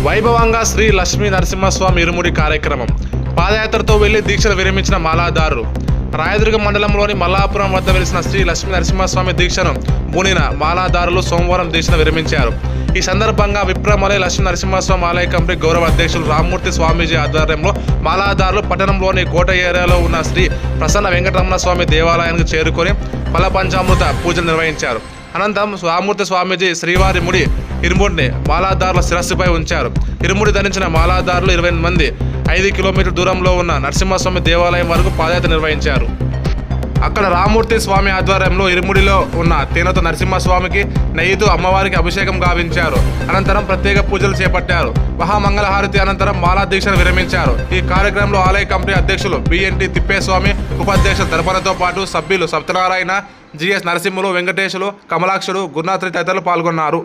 వైభవంగా శ్రీ లక్ష్మీ నరసింహస్వామి ఇరుముడి కార్యక్రమం. పాదయాత్రతో వెళ్లి దీక్షను విరమించిన మాలాదారులు. రాయదుర్గం మండలంలోని మల్లాపురం వద్ద వెలిసిన శ్రీ లక్ష్మీ నరసింహస్వామి దీక్షను బూనిన మాలాదారులు సోమవారం దీక్షను విరమించారు. ఈ సందర్భంగా విప్రమలై లక్ష్మీ నరసింహస్వామి ఆలయ కమిటీ గౌరవ అధ్యక్షులు రామ్మూర్తి స్వామీజీ ఆధ్వర్యంలో మాలాదారులు పట్టణంలోని కోట ఏరియాలో ఉన్న శ్రీ ప్రసన్న వెంకటరమణ స్వామి దేవాలయానికి చేరుకొని ఫల పంచామృత పూజలు నిర్వహించారు. అనంతరం రామ్మూర్తి స్వామీజీ శ్రీవారి ముడి ఇరుముడిని మాలాదారుల శిరస్సుపై ఉంచారు. ఇరుముడి ధరించిన మాలాదారులు 20 మంది 5 కిలోమీటర్ల దూరంలో ఉన్న నరసింహస్వామి దేవాలయం వరకు పాదయాత్ర నిర్వహించారు. అక్కడ రామ్మూర్తి స్వామి ఆధ్వర్యంలో ఇరుముడిలో ఉన్న తేనెతో నరసింహస్వామికి నెయ్యితో అమ్మవారికి అభిషేకం గావించారు. అనంతరం ప్రత్యేక పూజలు చేపట్టారు. మహామంగళహారతి అనంతరం మాలా దీక్షను విరమించారు. ఈ కార్యక్రమంలో ఆలయ కమిటీ అధ్యక్షులు బిఎన్టీ తిప్పేస్వామి, ఉపాధ్యక్షులు దర్పణతో పాటు సభ్యులు సత్యనారాయణ, జిఎస్ నరసింహులు, వెంకటేశులు, కమలాక్షుడు, గురునాథ్ తదితరులు పాల్గొన్నారు.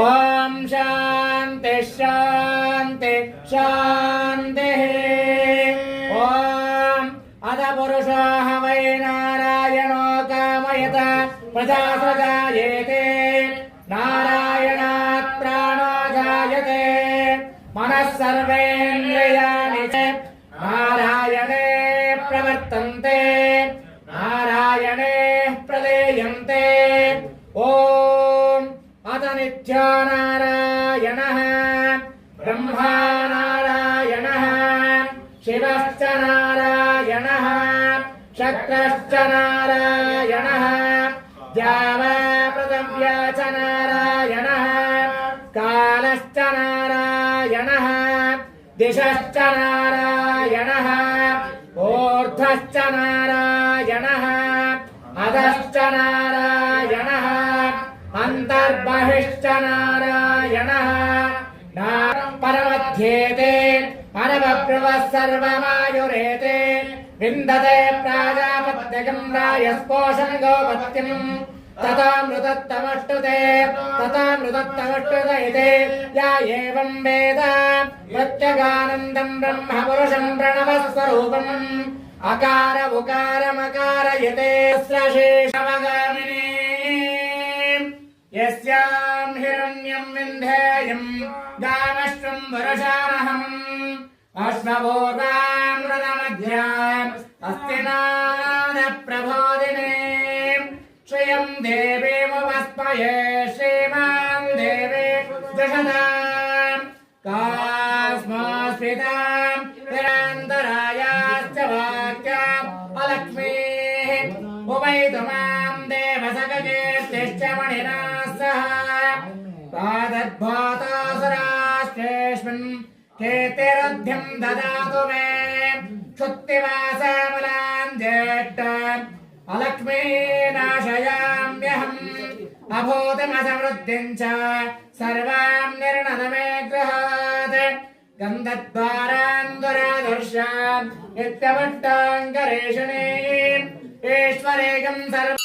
ओम शांति शांति शांति। ओम अध पुरुषः वै नारायणो कामयत प्रजा सृजायते नारायणात् प्राणो जायते मनः सर्वेन्द्रियाणि च नारायणे प्रवर्तन्ते नारायणे प्रलीयन्ते। ओम अथ नित्यो नारायणः ब्रह्मा नारायणः शिवश्च नारायणः शक्रश्च नारायणः द्यावापृथिव्या च नारायणः कालश्च नारायणः दिशश्च नारायणः ऊर्ध्वश्च नारायणः अधश्च नारायणः अंतर्बहिश्च नारायणः परमध्येते अनवप्रवः सर्वमायुरेते विन्दते प्राजापत्यगं रायस्पोषं गोपत्यम् तथा मृतत्तमष्टुते इति या एवं वेद प्रत्यगानन्दं ब्रह्मपुरुषं प्रणवस्वरूपम् अकार उकारमकार यते शेषवगामिनी यस्यां हिरण्यं विन्धेयं गामश्वं वरशानहम् अश्वपूर्वां मृतमध्याम् अस्तिनादप्रबोधिने श्रियं देवीमुपस्मये श्रीमान् देवे दशताम् कास्मोस्मितां निरन्तरायाश्च वाक्याम् अलक्ष्मीः उपैतु मां देवसखकीर्तिश्च मणिना सह पादद्भूतासुराश्चेष्मिन् कीर्तिरुद्धिं ददातु मे क्षुत्तिवासमलान् ज्येष्ठ अलक्ष्मीनाशयाम्यहम् अभूतिमसमृद्धिं च सर्वां निर्णदमे गृहात् गन्धद्वारान् दुरादर्शान् नित्यभट्टाङ्करेषणे ईश्वरेकं सर्व